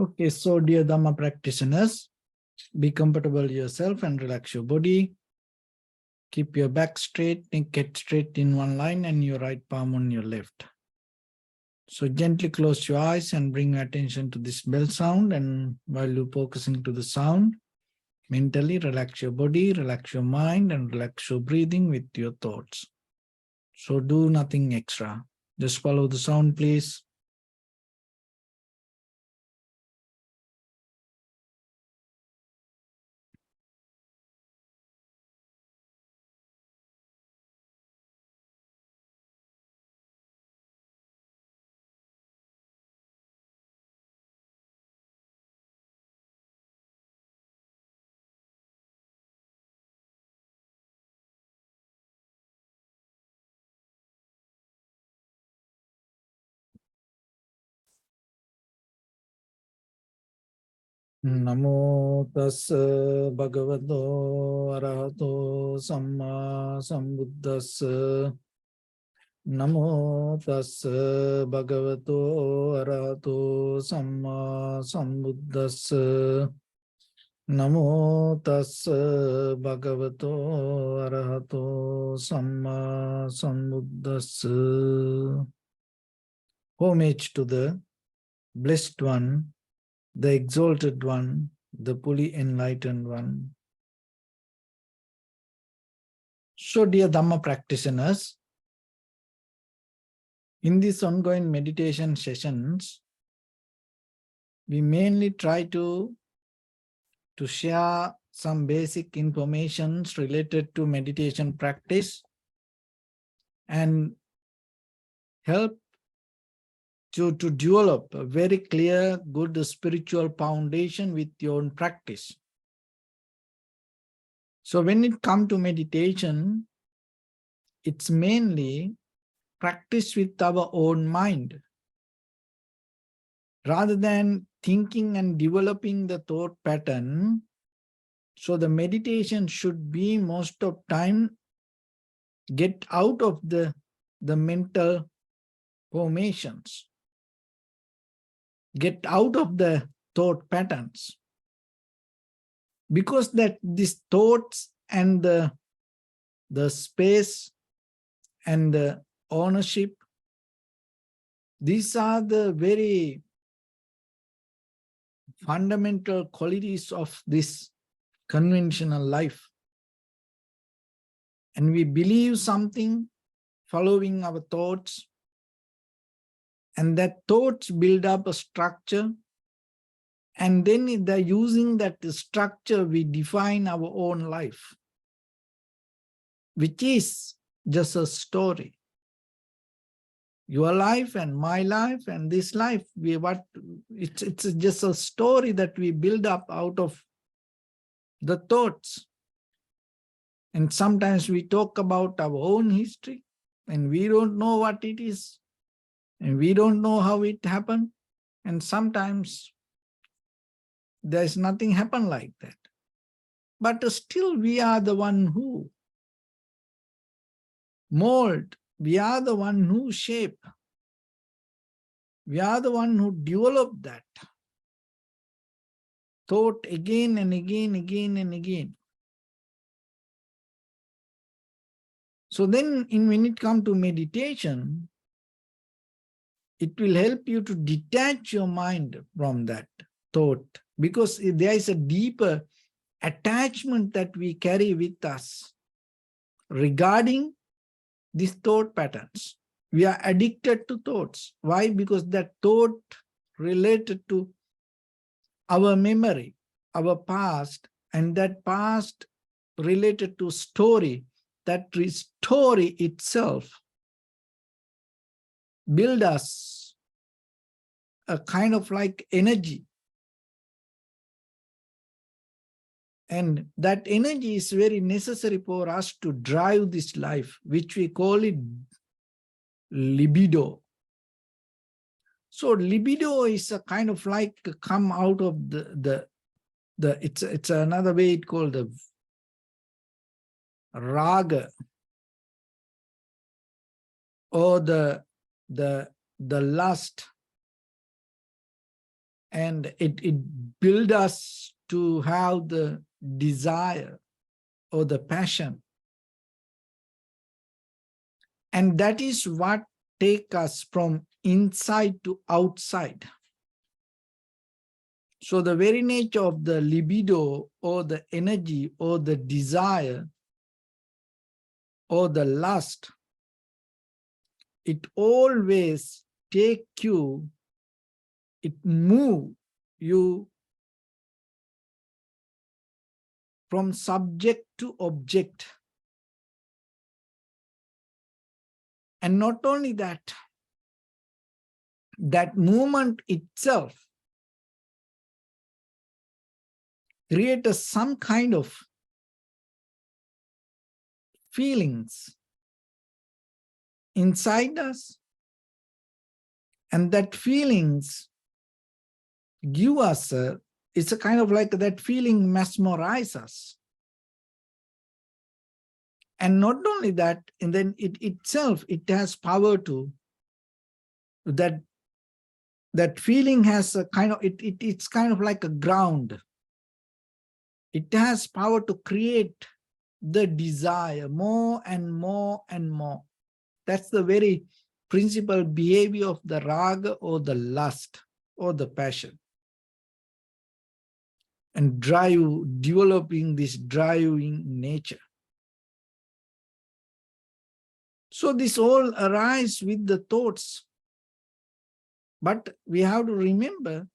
Okay, so dear Dharma practitioners, be comfortable yourself and relax your body. Keep your back straight, neck straight in one line and your right palm on your left. So gently close your eyes and bring attention to this bell sound, and while you're focusing to the sound, mentally relax your body, relax your mind and relax your breathing with your thoughts. So do nothing extra. Just follow the sound, please. Namo tassa bhagavato arahato samma sambuddhassa. Namo tassa bhagavato arahato samma sambuddhassa. Namo tassa bhagavato arahato samma sambuddhassa. Homage to the Blessed One, the Exalted One, the fully enlightened One. So, dear Dhamma practitioners, in these ongoing meditation sessions, we mainly try to share some basic information related to meditation practice and help to develop a very clear, good spiritual foundation with your own practice. So when it comes to meditation, it's mainly practice with our own mind. Rather than thinking and developing the thought pattern, so the meditation should be most of time get out of the mental formations, get out of the thought patterns. Because that these thoughts and the space and the ownership, these are the very fundamental qualities of this conventional life. And we believe something following our thoughts, and that thoughts build up a structure, and then they're using that structure, we define our own life, which is just a story. Your life and my life and this life, it's just a story that we build up out of the thoughts. And sometimes we talk about our own history and we don't know what it is, and we don't know how it happened. And sometimes there's nothing happen like that. But still we are the one who mold, we are the one who shape, we are the one who develop that thought again and again, again and again. So then when it comes to meditation, it will help you to detach your mind from that thought, because there is a deeper attachment that we carry with us regarding these thought patterns. We are addicted to thoughts. Why? Because that thought related to our memory, our past, and that past related to story, that story itself build us a kind of like energy. And that energy is very necessary for us to drive this life, which we call it libido. So libido is a kind of like come out of it's another way it called the raga, or the lust, and it builds us to have the desire or the passion. And that is what takes us from inside to outside. So the very nature of the libido or the energy or the desire or the lust, it always take you, it move you from subject to object. And not only that, that movement itself creates some kind of feelings inside us, and that feelings give us it's a kind of like that feeling mesmerize us. And not only that, and then it itself, it has power to, that feeling has a kind of, it's kind of like a ground. It has power to create the desire more and more and more. That's the very principal behavior of the raga or the lust or the passion. And developing this driving nature. So this all arises with the thoughts. But we have to remember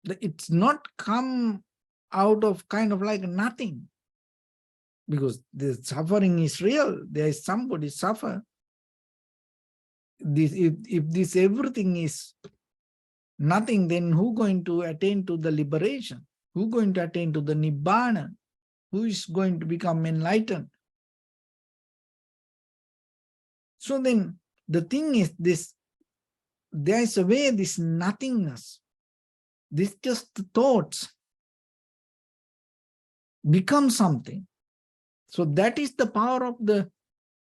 that it's not come out of kind of like nothing. Because the suffering is real. There is somebody suffer. If this everything is nothing, then who going to attain to the liberation? Who going to attain to the nibbana? Who is going to become enlightened? So then the thing is this, there is a way this nothingness, this just thoughts become something. So that is the power of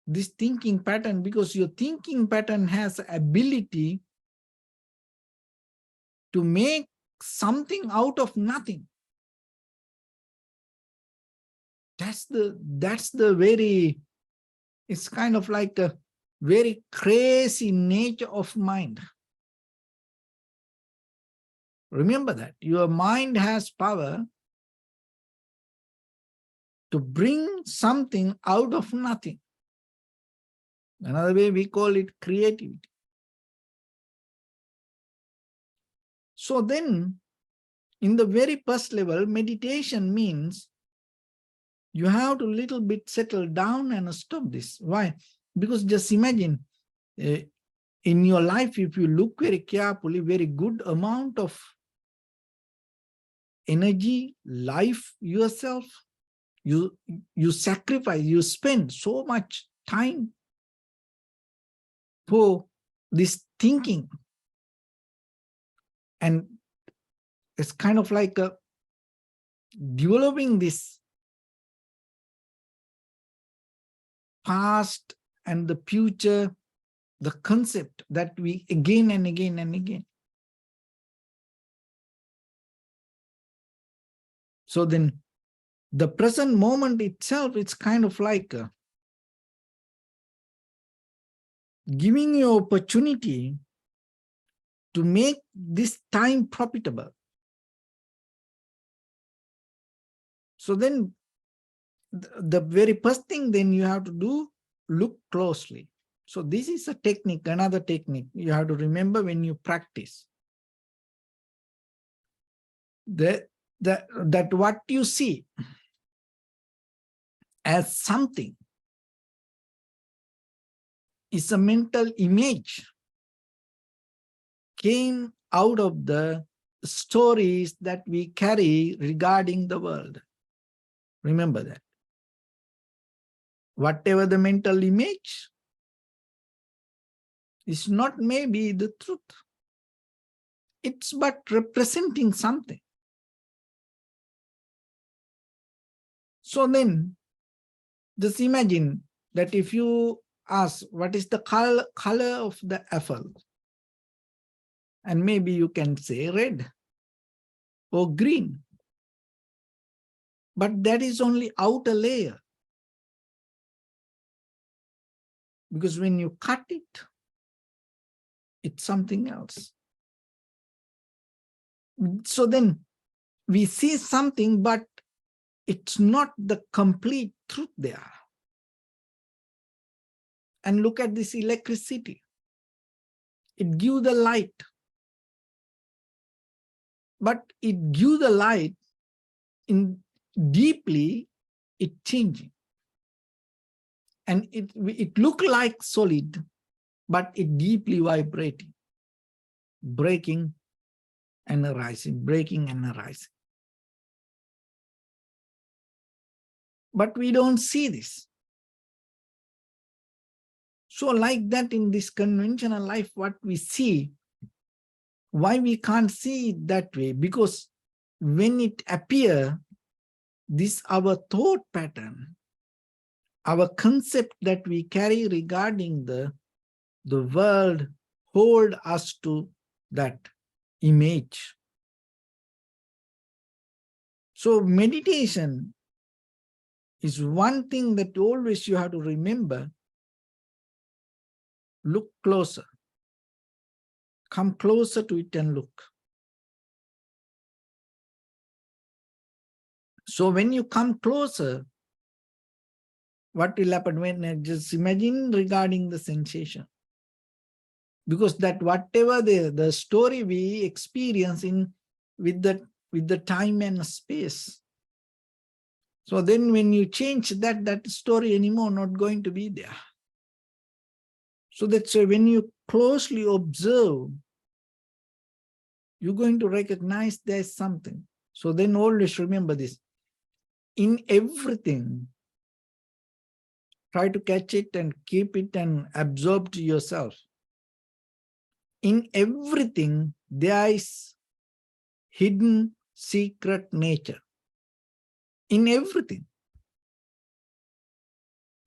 this thinking pattern, because your thinking pattern has ability to make something out of nothing. That's the very, it's kind of like a very crazy nature of mind. Remember that your mind has power to bring something out of nothing. Another way we call it creativity. So then, in the very first level, meditation means you have to little bit settle down and stop this. Why? Because just imagine, in your life, if you look very carefully, very good amount of energy, life, yourself, you sacrifice, you spend so much time for this thinking. And it's kind of like developing this past and the future, the concept that we again and again and again. So then the present moment itself, it's kind of like giving you opportunity to make this time profitable. So then the very first thing then you have to do, look closely. So this is a technique, another technique you have to remember when you practice. That what you see as something is a mental image came out of the stories that we carry regarding the world. Remember that. Whatever the mental image is not maybe the truth. It's but representing something. So then, just imagine that if you ask, what is the color of the apple? And maybe you can say red or green. But that is only outer layer. Because when you cut it, it's something else. So then we see something, but it's not the complete truth there. And look at this electricity. It gives the light. But it gives the light in deeply, it changing. And it look like solid, but it deeply vibrating, breaking and arising, breaking and arising. But we don't see this. So like that in this conventional life, what we see, why we can't see it that way? Because when it appears, this our thought pattern, our concept that we carry regarding the world hold us to that image. So meditation is one thing that always you have to remember. Look closer. Come closer to it and look. So when you come closer, what will happen? When just imagine regarding the sensation. Because that whatever the story we experience in with the time and space. So then when you change that story anymore not going to be there. So that's why when you closely observe, you're going to recognize there's something. So then always remember this. In everything, try to catch it and keep it and absorb to yourself. In everything, there is hidden secret nature. In everything.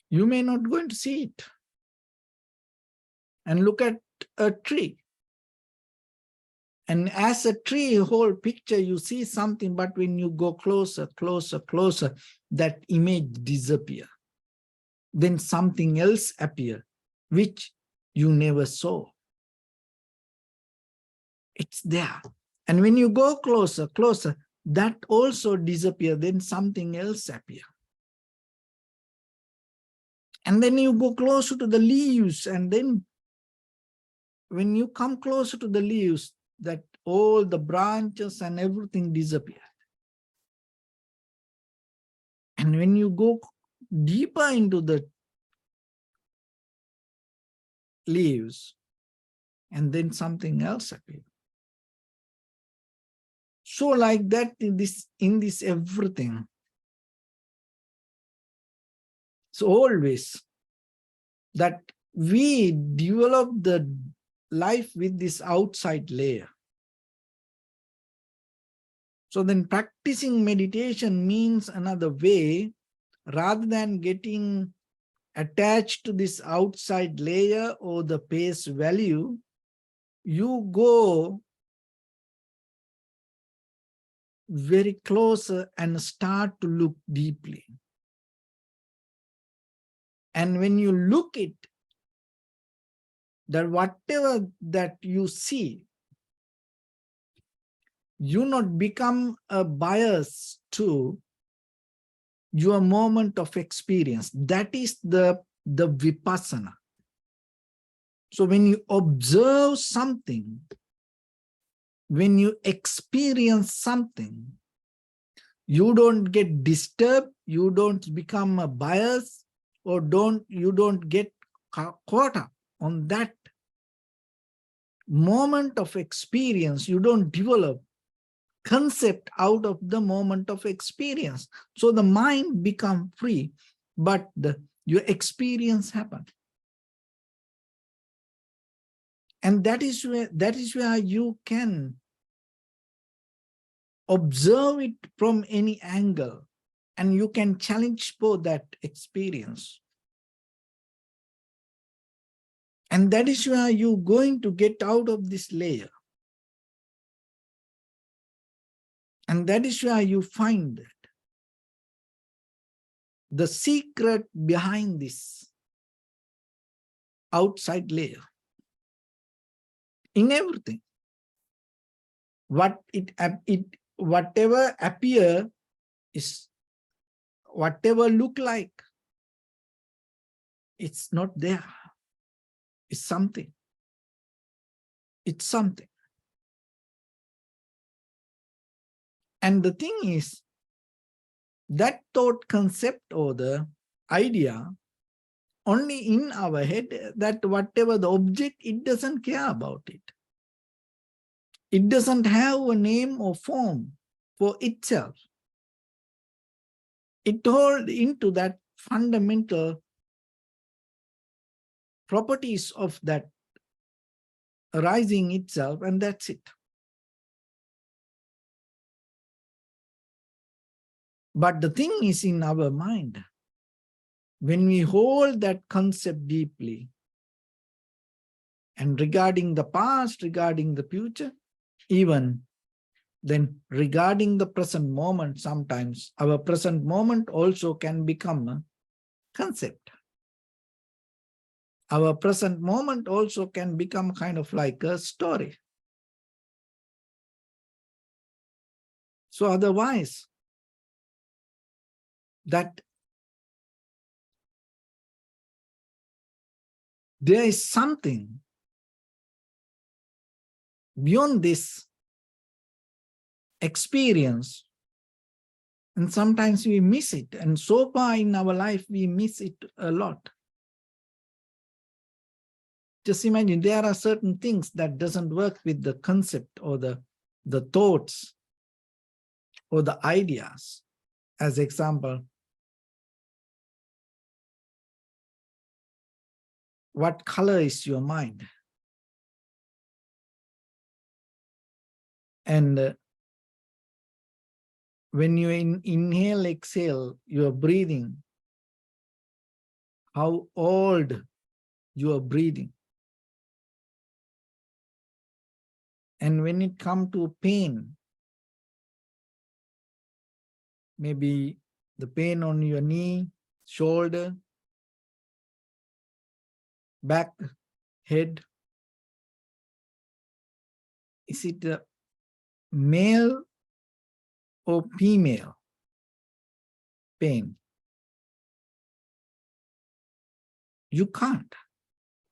You may not going to see it. And look at a tree. And as a tree, whole picture, you see something, but when you go closer, closer, closer, that image disappears. Then something else appears, which you never saw. It's there. And when you go closer, closer, that also disappears, then something else appears. And then you go closer to the leaves, and then when you come closer to the leaves, that all the branches and everything disappear. And when you go deeper into the leaves, and then something else appears. So like that in this everything. So always that we develop the life with this outside layer. So then practicing meditation means another way, rather than getting attached to this outside layer or the face value, you go very closer and start to look deeply. And when you look it, that whatever that you see, you not become a bias to your moment of experience. That is the vipassana. So when you observe something, when you experience something, you don't get disturbed, you don't become a bias, or you don't get caught up on that moment of experience. You don't develop concept out of the moment of experience. So the mind become free, but your experience happen. And that is where you can observe it from any angle, and you can challenge both that experience. And that is where you're going to get out of this layer. And that is why you find that the secret behind this outside layer in everything. Whatever appear is whatever look like, it's not there. It's something. It's something. And the thing is, that thought concept or the idea only in our head, that whatever the object, it doesn't care about it. It doesn't have a name or form for itself. It holds into that fundamental properties of that arising itself, and that's it. But the thing is, in our mind, when we hold that concept deeply, and regarding the past, regarding the future, even then regarding the present moment, sometimes our present moment also can become a concept. Our present moment also can become kind of like a story. So otherwise, that there is something beyond this experience, and sometimes we miss it. And so far in our life, we miss it a lot. Just imagine, there are certain things that doesn't work with the concept or the thoughts or the ideas. As example, what color is your mind? And when you inhale, exhale, you're breathing, how old you are breathing. And when it comes to pain, maybe the pain on your knee, shoulder, back, head, is it a male or female pain? You can't.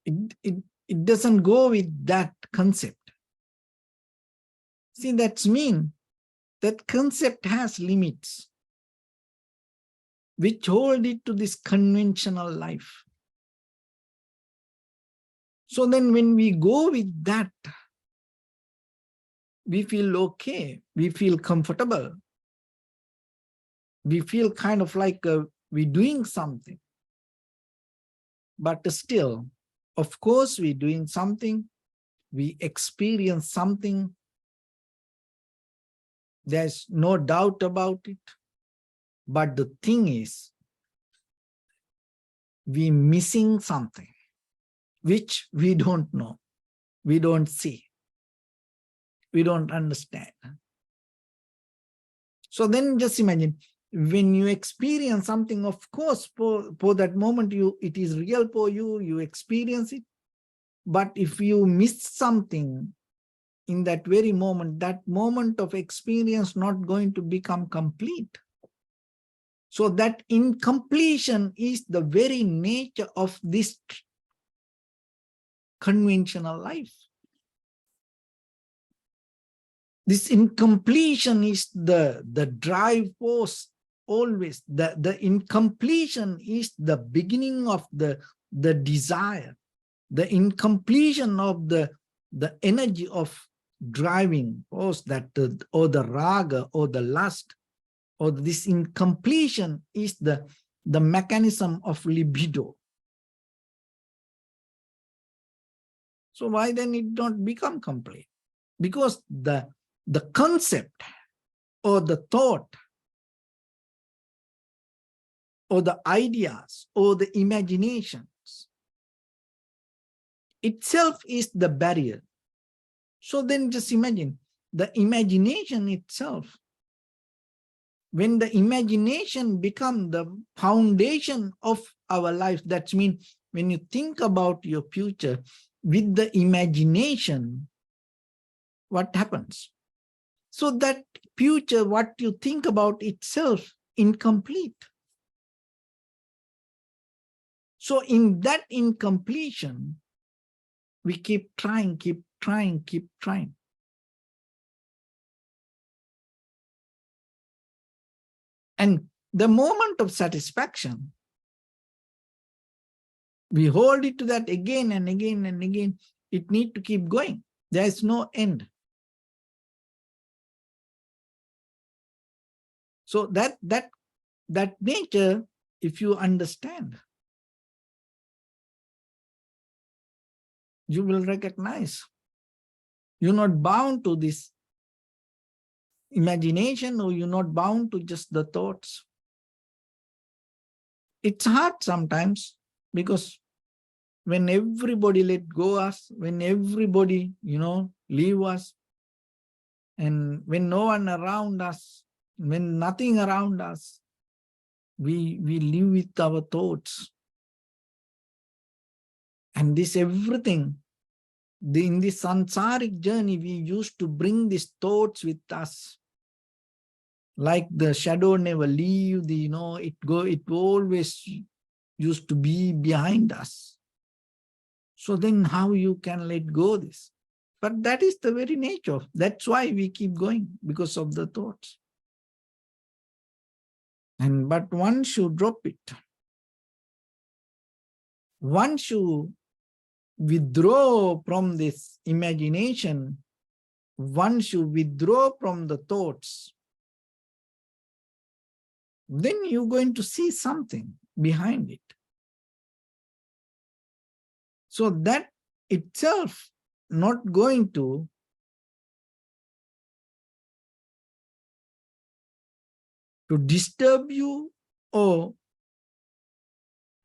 It doesn't go with that concept. See, that's mean that concept has limits which hold it to this conventional life. So then when we go with that, we feel okay, we feel comfortable, we feel kind of like we're doing something. But still, of course, we're doing something, we experience something. There's no doubt about it. But the thing is, we're missing something, which we don't know, we don't see, we don't understand. So then just imagine, when you experience something, of course, for that moment, it is real for you, you experience it. But if you miss something in that very moment, that moment of experience not going to become complete. So that incompletion is the very nature of this conventional life. This incompletion is the drive force always. The incompletion is the beginning of the desire. The incompletion of the energy of driving force, that or the raga or the lust, or this incompletion is the mechanism of libido. So why then it don't become complete? Because the concept or the thought or the ideas or the imaginations itself is the barrier. So then just imagine, the imagination itself when the imagination becomes the foundation of our life, that means when you think about your future with the imagination, what happens? So that future, what you think about itself, incomplete. So in that incompletion, we keep trying, keep trying, keep trying. And the moment of satisfaction, we hold it to that again and again and again. It needs to keep going. There is no end. So that nature, if you understand, you will recognize you're not bound to this imagination, or you're not bound to just the thoughts. It's hard sometimes, because when everybody let go us, when everybody, leave us, and when no one around us, when nothing around us, we live with our thoughts. And this everything, in this samsaric journey, we used to bring these thoughts with us. Like the shadow never leave, it always used to be behind us. So then how you can let go this? But that is the very nature. That's why we keep going, because of the thoughts. But once you drop it, once you withdraw from this imagination, once you withdraw from the thoughts, then you're going to see something behind it. So that itself not going to disturb you, or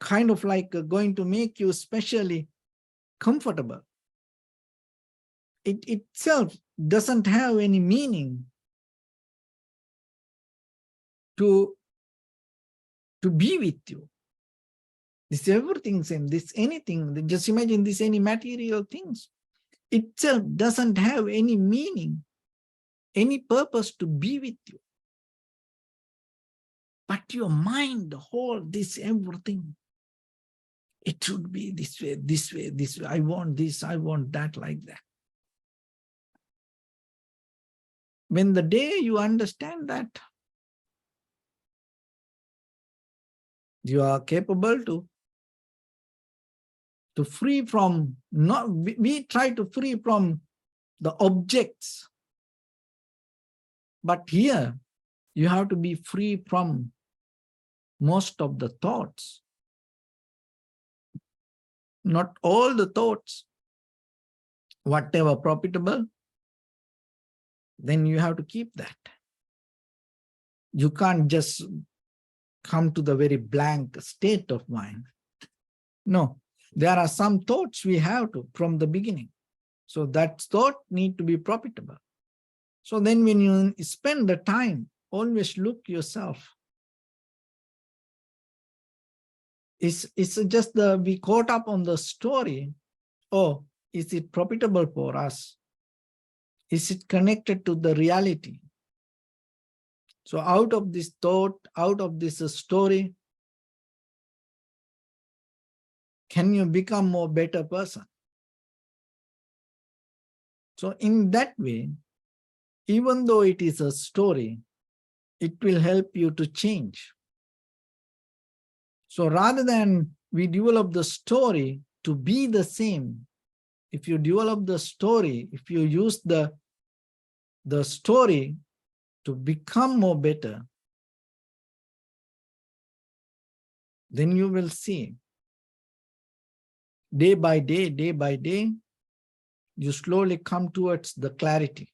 kind of like going to make you especially comfortable. It itself doesn't have any meaning to be with you. This everything same, this anything, just imagine this any material things. Itself doesn't have any meaning, any purpose to be with you. But your mind, hold this everything. It should be this way, this way, this way. I want this, I want that, like that. When the day you understand that, you are capable to free from, we try to free from the objects. But here, you have to be free from most of the thoughts. Not all the thoughts. Whatever profitable, then you have to keep that. You can't just come to the very blank state of mind. No, there are some thoughts we have to from the beginning. So that thought need to be profitable. So then when you spend the time, always look yourself. It's just we caught up on the story. Oh, is it profitable for us? Is it connected to the reality? So out of this thought, out of this story, can you become more better person? So in that way, even though it is a story, it will help you to change. So rather than we develop the story to be the same, if you develop the story, if you use the story to become more better, then you will see day by day, you slowly come towards the clarity.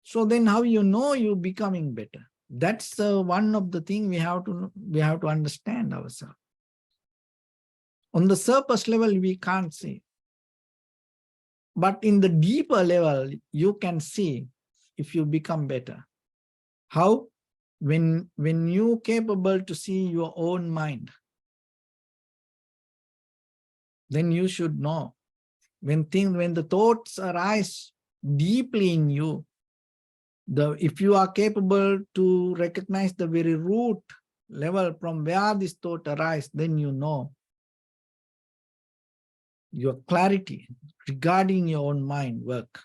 So then how you know you're becoming better? That's one of the things we have to understand ourselves. On the surface level, we can't see. But in the deeper level, you can see if you become better. How? When you're capable to see your own mind, then you should know. When the thoughts arise deeply in you, if you are capable to recognize the very root level from where this thought arises, then you know your clarity regarding your own mind work.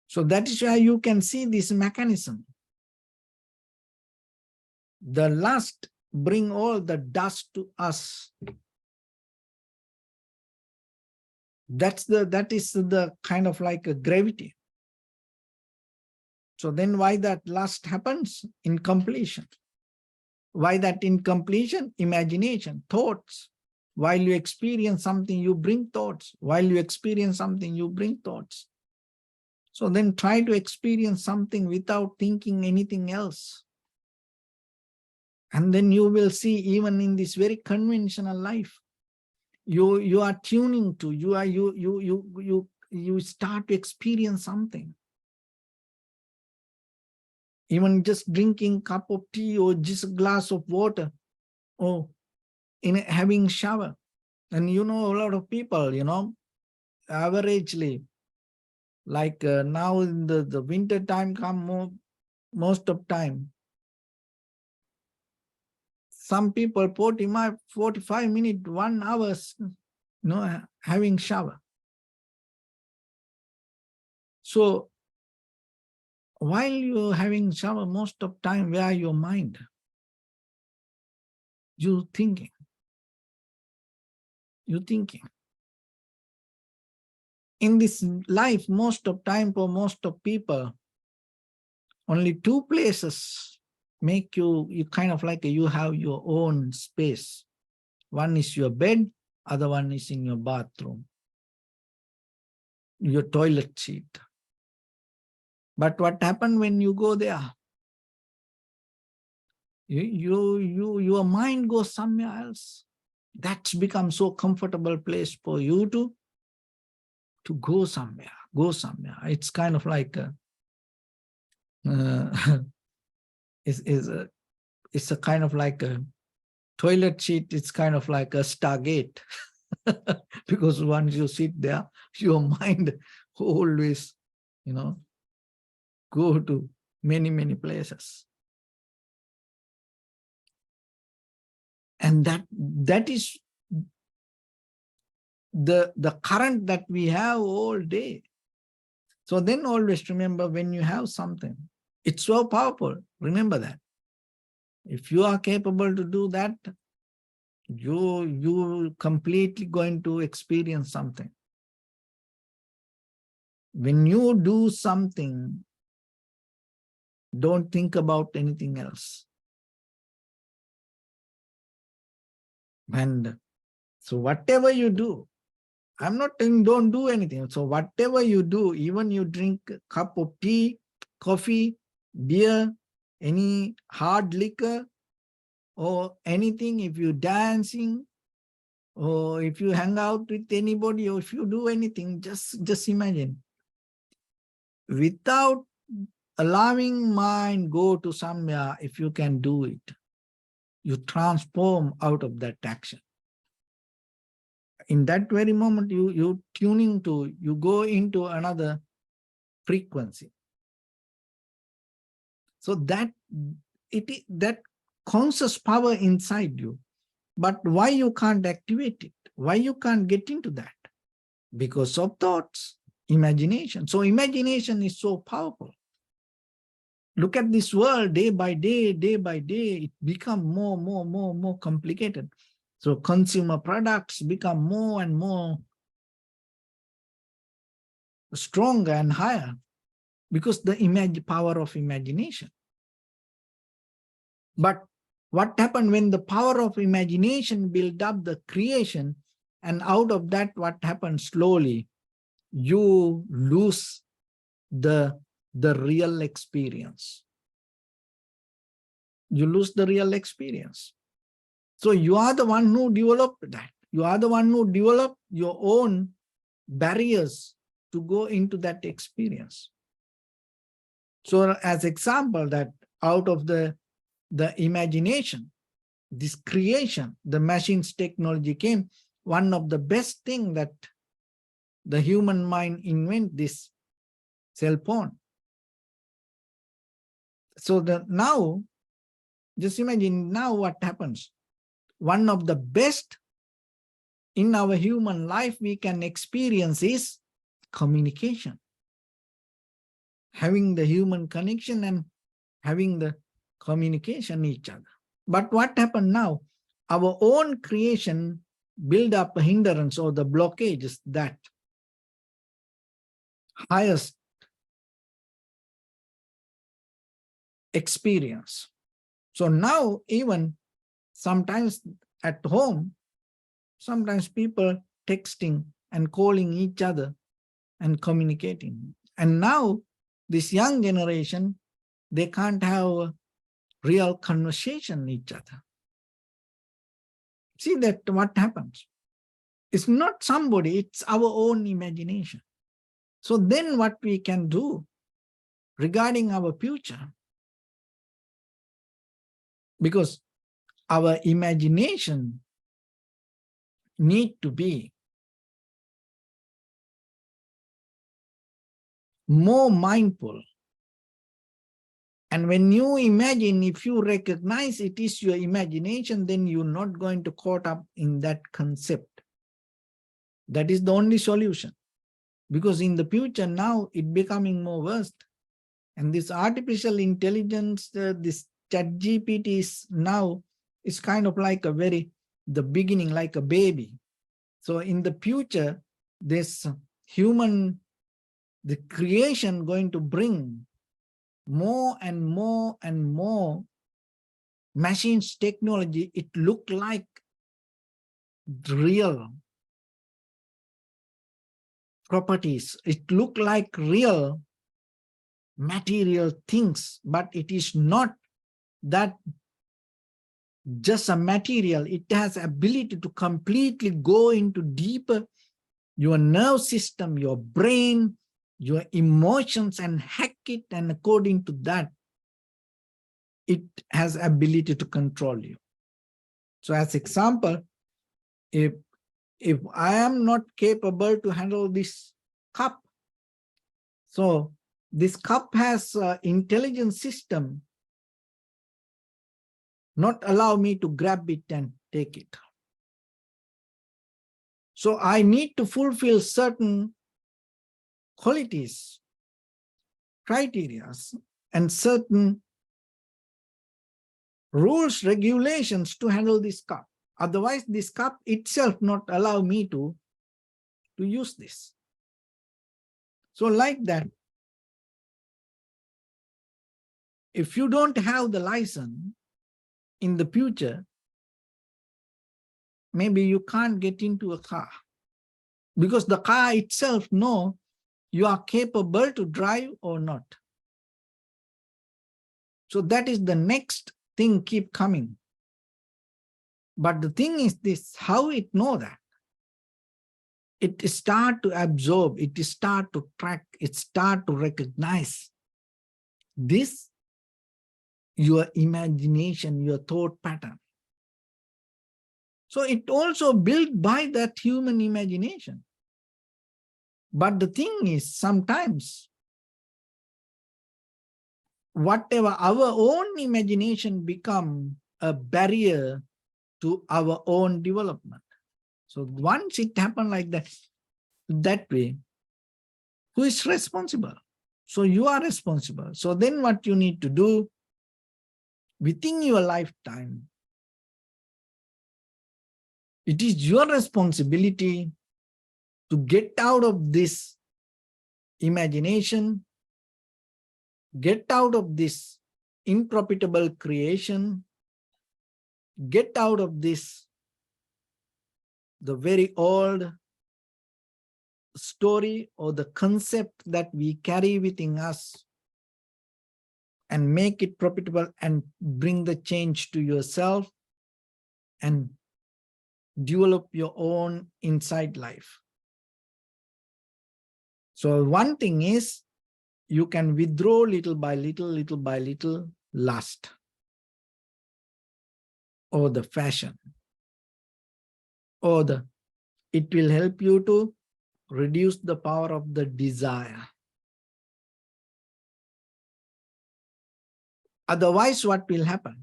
So that is why you can see this mechanism. The lust bring all the dust to us. That is the kind of like a gravity. So then why that lust happens? Incompletion. Why that incompletion? Imagination, thoughts. While you experience something, you bring thoughts. While you experience something, you bring thoughts. So then try to experience something without thinking anything else. And then you will see, even in this very conventional life, you are tuning to, you start to experience something. Even just drinking cup of tea or just a glass of water, or having shower. And a lot of people, averagely, like now in the winter time come most of time, some people 45 minutes, 1 hour, having shower. So while you're having shower, most of time, where your mind? You thinking. You thinking. In this life, most of time, for most of people, only 2 places make you kind of like you have your own space. One is your bed, other one is in your bathroom, your toilet seat. But what happened when you go there? Your mind goes somewhere else. That's become so comfortable place for you to go somewhere. It's kind of like it's a kind of like a toilet seat. It's kind of like a Stargate. Because once you sit there, your mind always, go to many places. And that is the current that we have all day. So then always remember, when you have something, it's so powerful. Remember that. If you are capable to do that, you completely going to experience something. When you do something, don't think about anything else. And so whatever you do, I'm not saying don't do anything. So whatever you do, even you drink a cup of tea, coffee, beer, any hard liquor, or anything, if you dancing, or if you hang out with anybody, or if you do anything, just imagine. Without allowing mind go to somewhere, if you can do it, you transform out of that action. In that very moment, you tuning to, you go into another frequency. So that conscious power inside you. But why you can't activate it? Why you can't get into that? Because of thoughts, imagination. So imagination is so powerful. Look at this world day by day, it becomes more complicated. So consumer products become more and more stronger and higher, because the power of imagination. But what happened when the power of imagination build up the creation, and out of that, what happens slowly, you lose the real experience. You lose the real experience. So you are the one who developed that. You are the one who developed your own barriers to go into that experience. So as example, that out of the imagination, this creation, the machines technology came, one of the best thing that the human mind invent, this cell phone. So now, just imagine now what happens. One of the best in our human life we can experience is communication. Having the human connection and having the communication each other. But what happened now? Our own creation build up a hindrance or the blockages that highest experience. So now even sometimes at home, sometimes people texting and calling each other and communicating. And now this young generation, they can't have a real conversation with each other. See that what happens? It's not somebody, it's our own imagination. So then what we can do regarding our future, because our imagination need to be more mindful. And when you imagine, if you recognize it is your imagination, then you're not going to caught up in that concept. That is the only solution. Because in the future now, it becoming more worse. And this artificial intelligence, this ChatGPT is now, it's kind of like the beginning, like a baby. So in the future, this human, the creation going to bring more and more and more machines technology. It look like real properties. It look like real material things, but it is not that just a material. It has ability to completely go into deeper your nerve system, your brain, your emotions, and hack it, and according to that, it has ability to control you. So as example, if I am not capable to handle this cup, so this cup has an intelligent system, not allow me to grab it and take it. So I need to fulfill certain qualities, criteria, and certain rules, regulations to handle this cup. Otherwise, this cup itself not allow me to use this. So like that, if you don't have the license in the future, maybe you can't get into a car, because the car itself know you are capable to drive or not. So that is the next thing keep coming. But the thing is this, how it know that? It start to absorb, it start to track, it start to recognize this, your imagination, your thought pattern. So it also built by that human imagination. But the thing is, sometimes whatever our own imagination become a barrier to our own development. So once it happened like that way, who is responsible? So you are responsible. So then what you need to do within your lifetime, it is your responsibility to get out of this imagination, get out of this unprofitable creation, get out of this, the very old story or the concept that we carry within us, and make it profitable and bring the change to yourself and develop your own inside life. So one thing is, you can withdraw little by little lust or the fashion, or it will help you to reduce the power of the desire. Otherwise, what will happen?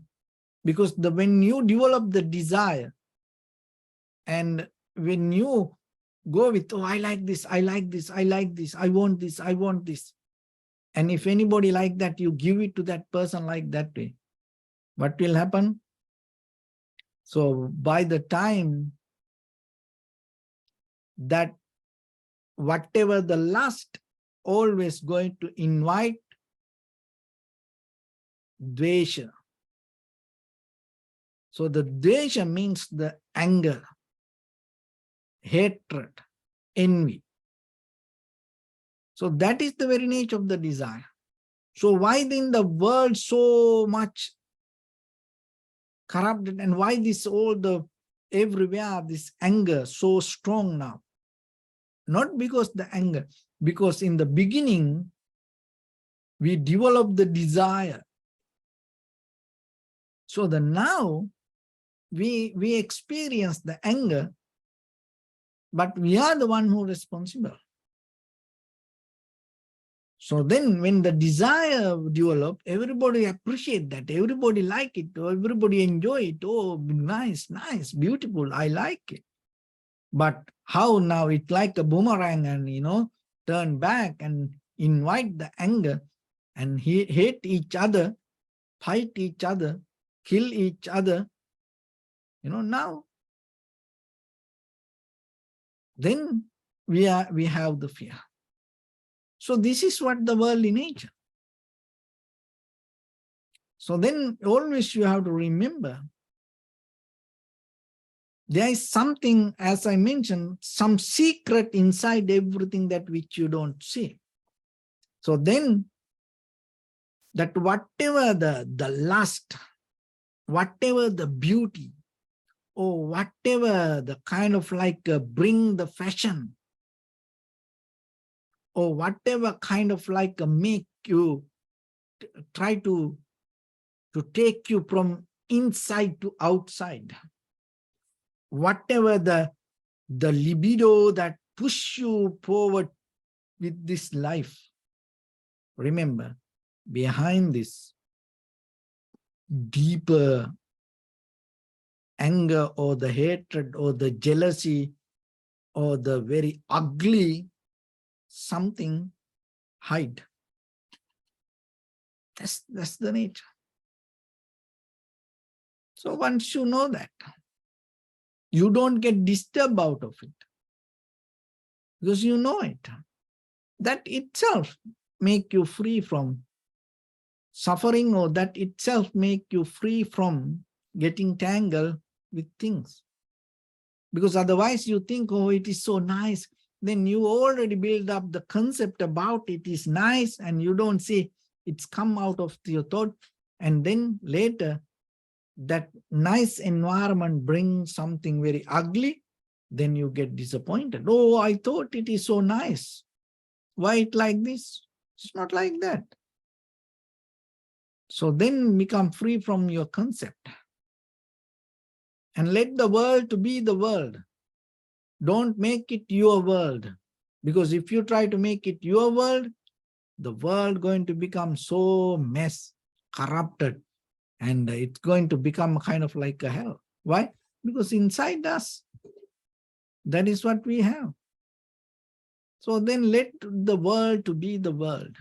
Because when you develop the desire, and when you go with, oh, I like this, I like this, I like this, I want this, I want this. And if anybody like that, you give it to that person like that way, what will happen? So by the time that whatever the lust always going to invite dvesha. So the dvesha means the anger, hatred, envy. So that is the very nature of the desire. So why then the world so much corrupted, and why this all the everywhere this anger so strong now? Not because the anger, because in the beginning we developed the desire. So the now we experience the anger, but we are the one who is responsible. So then when the desire develop, everybody appreciate that, everybody like it, or everybody enjoy it. Oh, nice, nice, beautiful, I like it. But how now it's like a boomerang, and turn back and invite the anger, and hate each other, fight each other, kill each other. Now then we have the fear. So this is what the worldly nature. So then always you have to remember, there is something, as I mentioned, some secret inside everything that which you don't see. So then that whatever the lust, whatever the beauty, or whatever the kind of like bring the fashion, or whatever kind of like make you try to take you from inside to outside, whatever the libido that push you forward with this life, remember, behind this deeper anger or the hatred or the jealousy or the very ugly something hide. That's the nature. So once you know that, you don't get disturbed out of it, because you know it. That itself make you free from suffering, or that itself make you free from getting tangled with things. Because otherwise you think, oh, it is so nice. Then you already build up the concept about it is nice, and you don't see it's come out of your thought. And then later, that nice environment brings something very ugly, then you get disappointed. Oh, I thought it is so nice. Why it like this? It's not like that. So then become free from your concept. And let the world to be the world. Don't make it your world. Because if you try to make it your world, the world going to become so mess, corrupted, and it's going to become kind of like a hell. Why? Because inside us, that is what we have. So then let the world to be the world.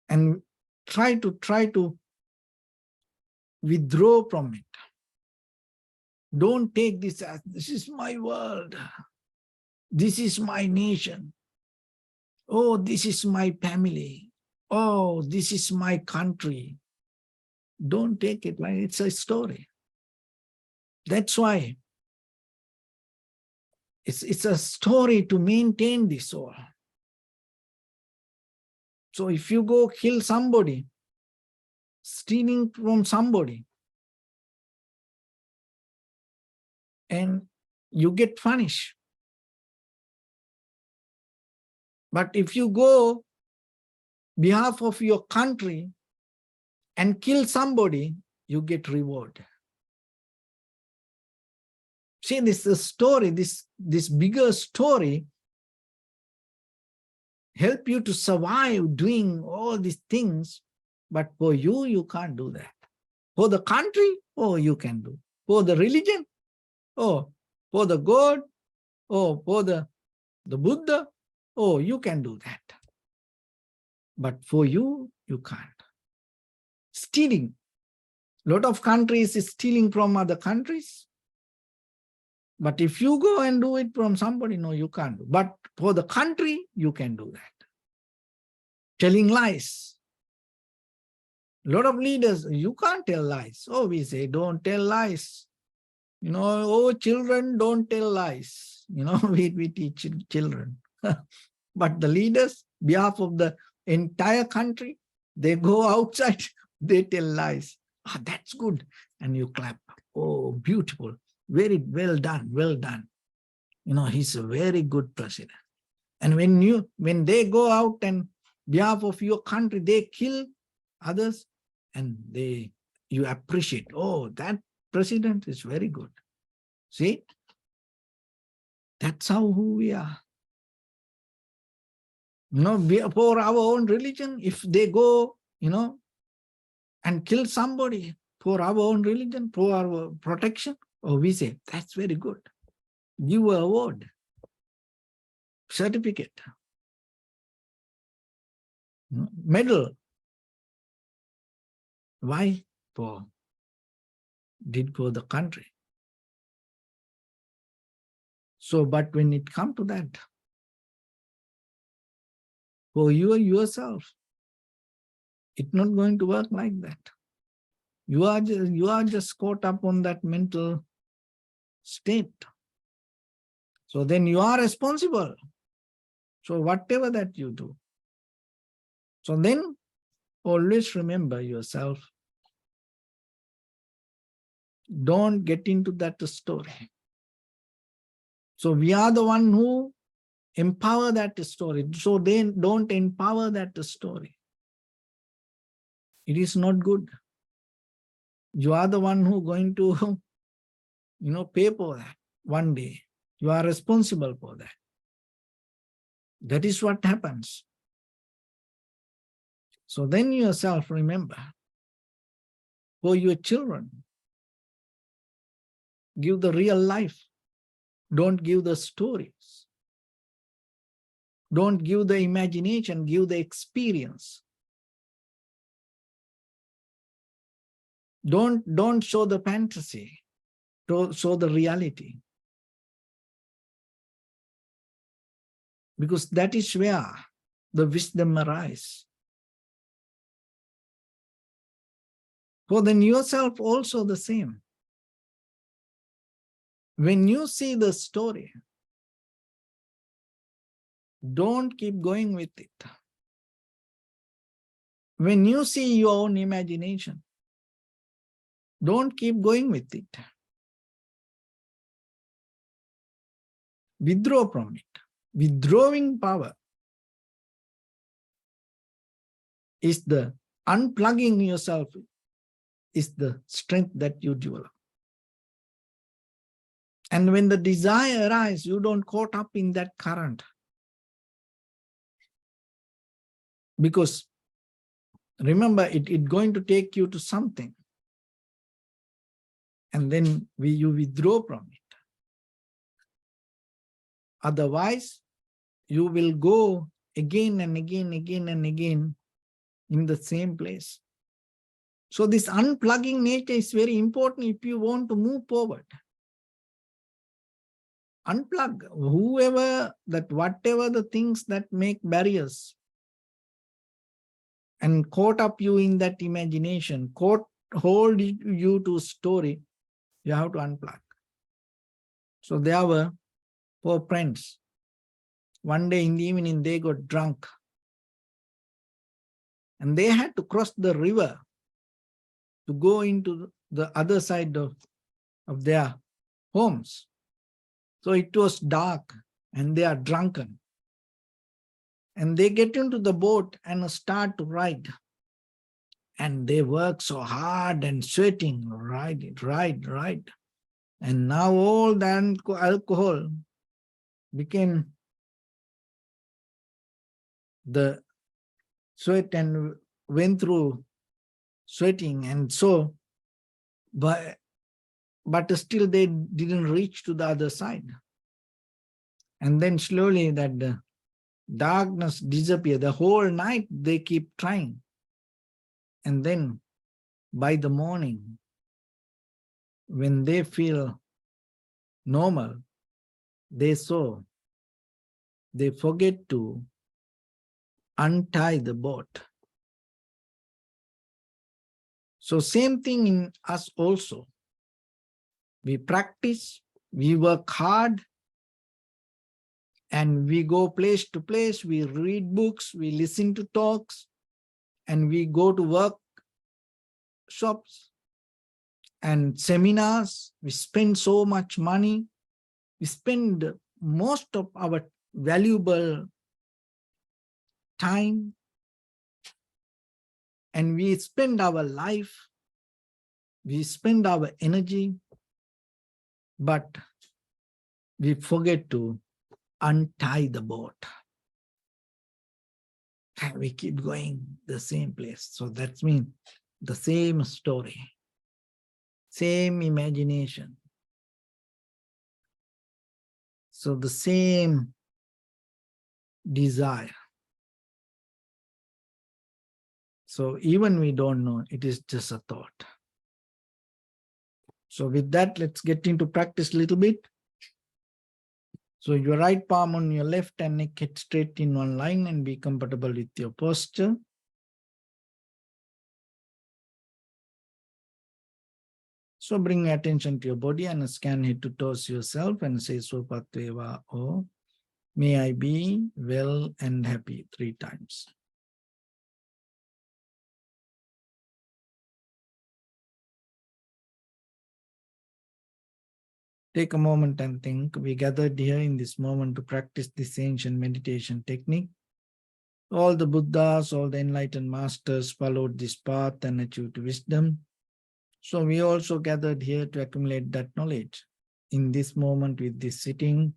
And try to withdraw from it. Don't take this as, this is my world. This is my nation. Oh, this is my family. Oh, this is my country. Don't take it like it's a story. That's why it's a story to maintain the soul. So if you go kill somebody, stealing from somebody, and you get punished, But if you go behalf of your country and kill somebody, you get reward. See, this is a story, this bigger story help you to survive doing all these things, but for you, you can't do that. For the country, oh, you can do. For the religion, oh, for the God, oh, for the Buddha, oh, you can do that. But for you, you can't. Stealing. A lot of countries is stealing from other countries. But if you go and do it from somebody, no, you can't do. But for the country, you can do that. Telling lies. A lot of leaders, you can't tell lies. Oh, we say, don't tell lies. You know, oh, children, don't tell lies. You know, we teach children. But the leaders, behalf of the entire country, they go outside, they tell lies. Ah, that's good. And you clap. Oh, beautiful. Very well done, well done. You know, he's a very good president. And when they go out and behalf of your country, they kill others, and you appreciate, oh, that president is very good. See, that's how who we are. You know, for our own religion, if they go, you know, and kill somebody for our own religion, for our protection, oh, we say, that's very good. Give an award, certificate, medal. Why? Did for the country. So, but when it comes to that, for you yourself, it's not going to work like that. You are just caught up on that mental state. So then you are responsible. So whatever that you do. So then always remember yourself. Don't get into that story. So we are the one who empower that story. So then don't empower that story. It is not good. You are the one who going to, you know, pay for that one day. You are responsible for that. That is what happens. So then yourself remember, for your children, give the real life. Don't give the stories. Don't give the imagination, give the experience. Don't show the fantasy, show the reality. Because that is where the wisdom arises. For then yourself also the same. When you see the story, don't keep going with it. When you see your own imagination, don't keep going with it. Withdraw from it. Withdrawing power is the unplugging yourself, is the strength that you develop. And when the desire arises, you don't caught up in that current. Because remember, it's going to take you to something. And then you withdraw from it. Otherwise, you will go again and again in the same place. So this unplugging nature is very important if you want to move forward. Unplug whatever the things that make barriers and caught up you in that imagination, hold you to story, you have to unplug. So there were 4 friends. One day in the evening, they got drunk. And they had to cross the river to go into the other side of their homes. So it was dark and they are drunken. And they get into the boat and start to ride. And they work so hard and sweating, ride. And now all the alcohol became the sweat and went through sweating. And so, but still they didn't reach to the other side. And then slowly that darkness disappeared. The whole night they keep trying. And then by the morning, when they feel normal, they forget to untie the boat. So same thing in us also. We practice, we work hard, and we go place to place, we read books, we listen to talks, and we go to workshops and seminars. We spend so much money. We spend most of our valuable time, and we spend our life, we spend our energy, but we forget to untie the boat. And we keep going the same place. So that means the same story, same imagination. So the same desire. So even we don't know, it is just a thought. So with that, let's get into practice a little bit. So your right palm on your left and neck, head straight in one line, and be comfortable with your posture. So bring attention to your body and scan head to toes yourself and say Sopatveva, or may I be well and happy 3 times. Take a moment and think. We gathered here in this moment to practice this ancient meditation technique. All the Buddhas, all the enlightened masters followed this path and achieved wisdom. So we also gathered here to accumulate that knowledge. In this moment with this sitting,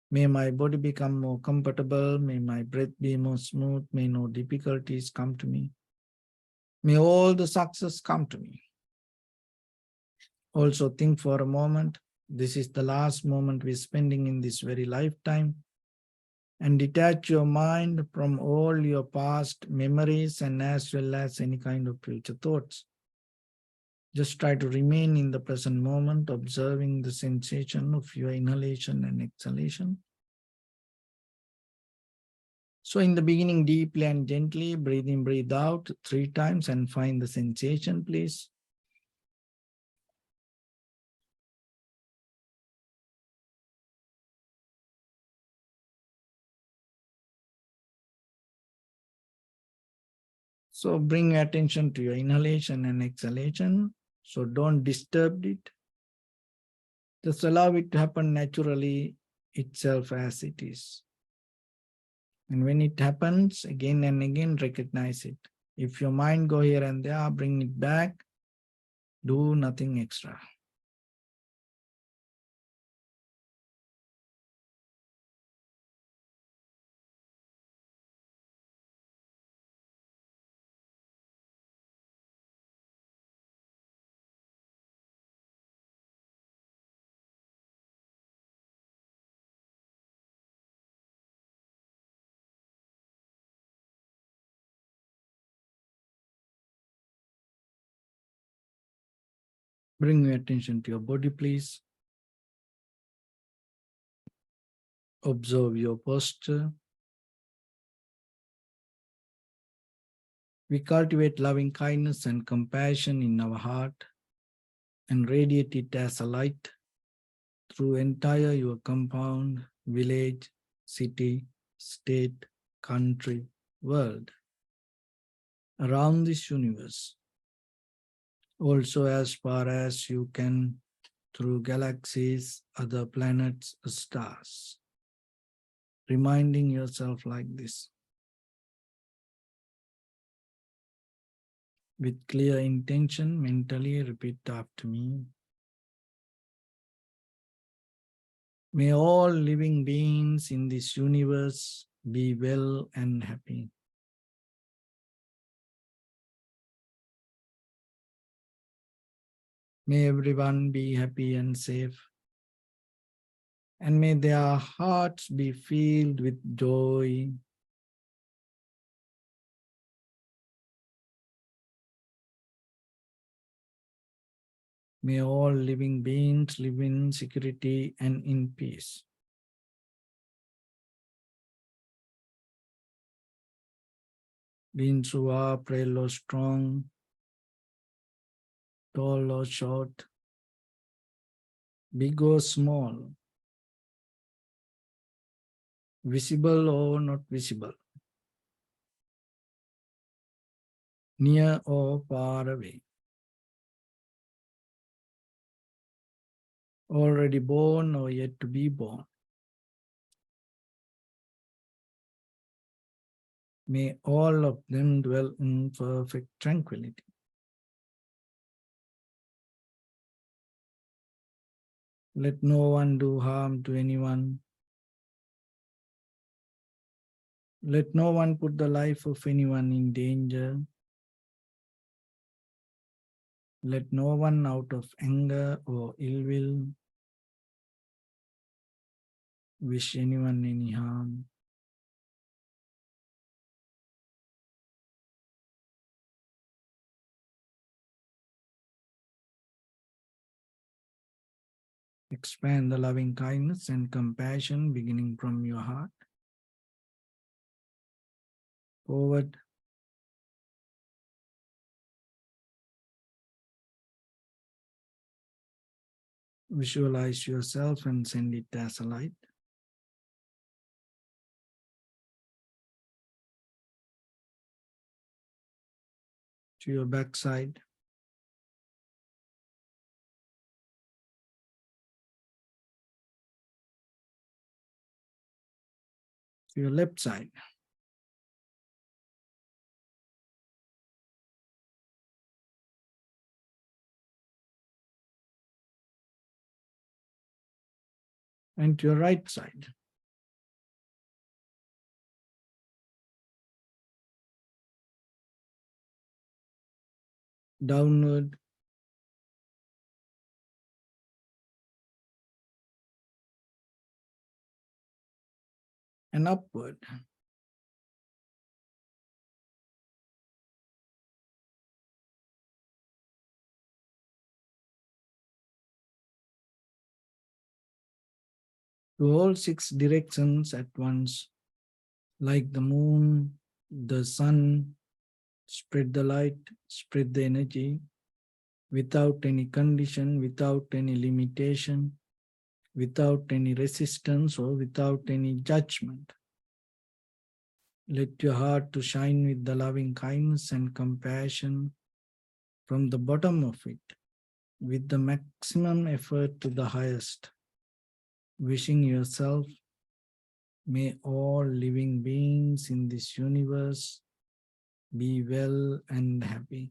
may my body become more comfortable, may my breath be more smooth, may no difficulties come to me. May all the success come to me. Also think for a moment, this is the last moment we're spending in this very lifetime, and detach your mind from all your past memories and as well as any kind of future thoughts. Just try to remain in the present moment, observing the sensation of your inhalation and exhalation. So in the beginning, deeply and gently, breathe in, breathe out 3 times and find the sensation, please. So bring attention to your inhalation and exhalation. So don't disturb it. Just allow it to happen naturally itself as it is. And when it happens again and again, recognize it. If your mind go here and there, bring it back. Do nothing extra. Bring your attention to your body, please. Observe your posture. We cultivate loving kindness and compassion in our heart and radiate it as a light through entire your compound, village, city, state, country, world, around this universe. Also as far as you can through galaxies, other planets, stars. reminding yourself like this. With clear intention, mentally repeat after me. May all living beings in this universe be well and happy. May everyone be happy and safe. And may their hearts be filled with joy. May all living beings live in security and in peace. Beings who are frail or strong, tall or short, big or small, visible or not visible, near or far away, already born or yet to be born. May all of them dwell in perfect tranquility. Let no one do harm to anyone. Let no one put the life of anyone in danger. Let no one out of anger or ill will wish anyone any harm. Expand the loving kindness and compassion beginning from your heart forward. Visualize yourself and send it as a light. To your backside, to your left side, and to your right side. Downward, and upward. To all 6 directions at once, like the moon, the sun, spread the light, spread the energy, without any condition, without any limitation, without any resistance or without any judgment. Let your heart to shine with the loving kindness and compassion from the bottom of it, with the maximum effort to the highest. Wishing yourself, may all living beings in this universe be well and happy.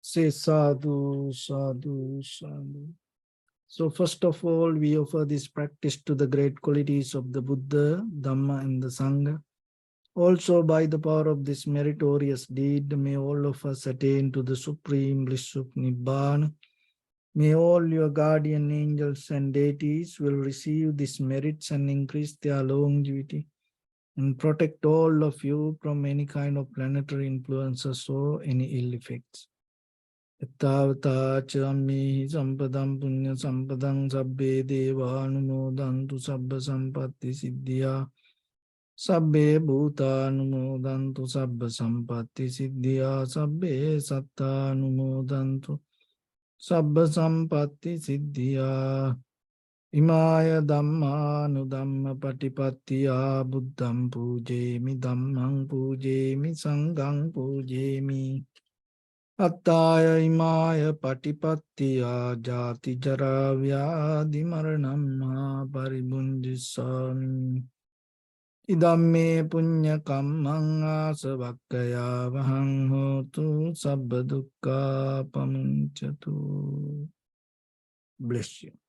Say sadhu, sadhu, sadhu. So first of all, we offer this practice to the great qualities of the Buddha, Dhamma, and the Sangha. Also, by the power of this meritorious deed, may all of us attain to the supreme bliss of Nibbana. May all your guardian angels and deities will receive these merits and increase their longevity and protect all of you from any kind of planetary influences or any ill effects. Ettavata chammi sampadam punya sampadam sabbe deva anumodantu sabba sampatti siddhya sabbe bhuta anumodantu sabba sampatti siddhya sabbe satta anumodantu sabba sampatti siddhya imaya dhamma patipattiya buddham pujemi dhammam pujemi sangham pujemi attaya imaya patipattiya jati jara vyadhi maranam paribunjisami idamme punya kammang asavakkaya vahang hotu sabba dukkha pamuncatu. Bless you.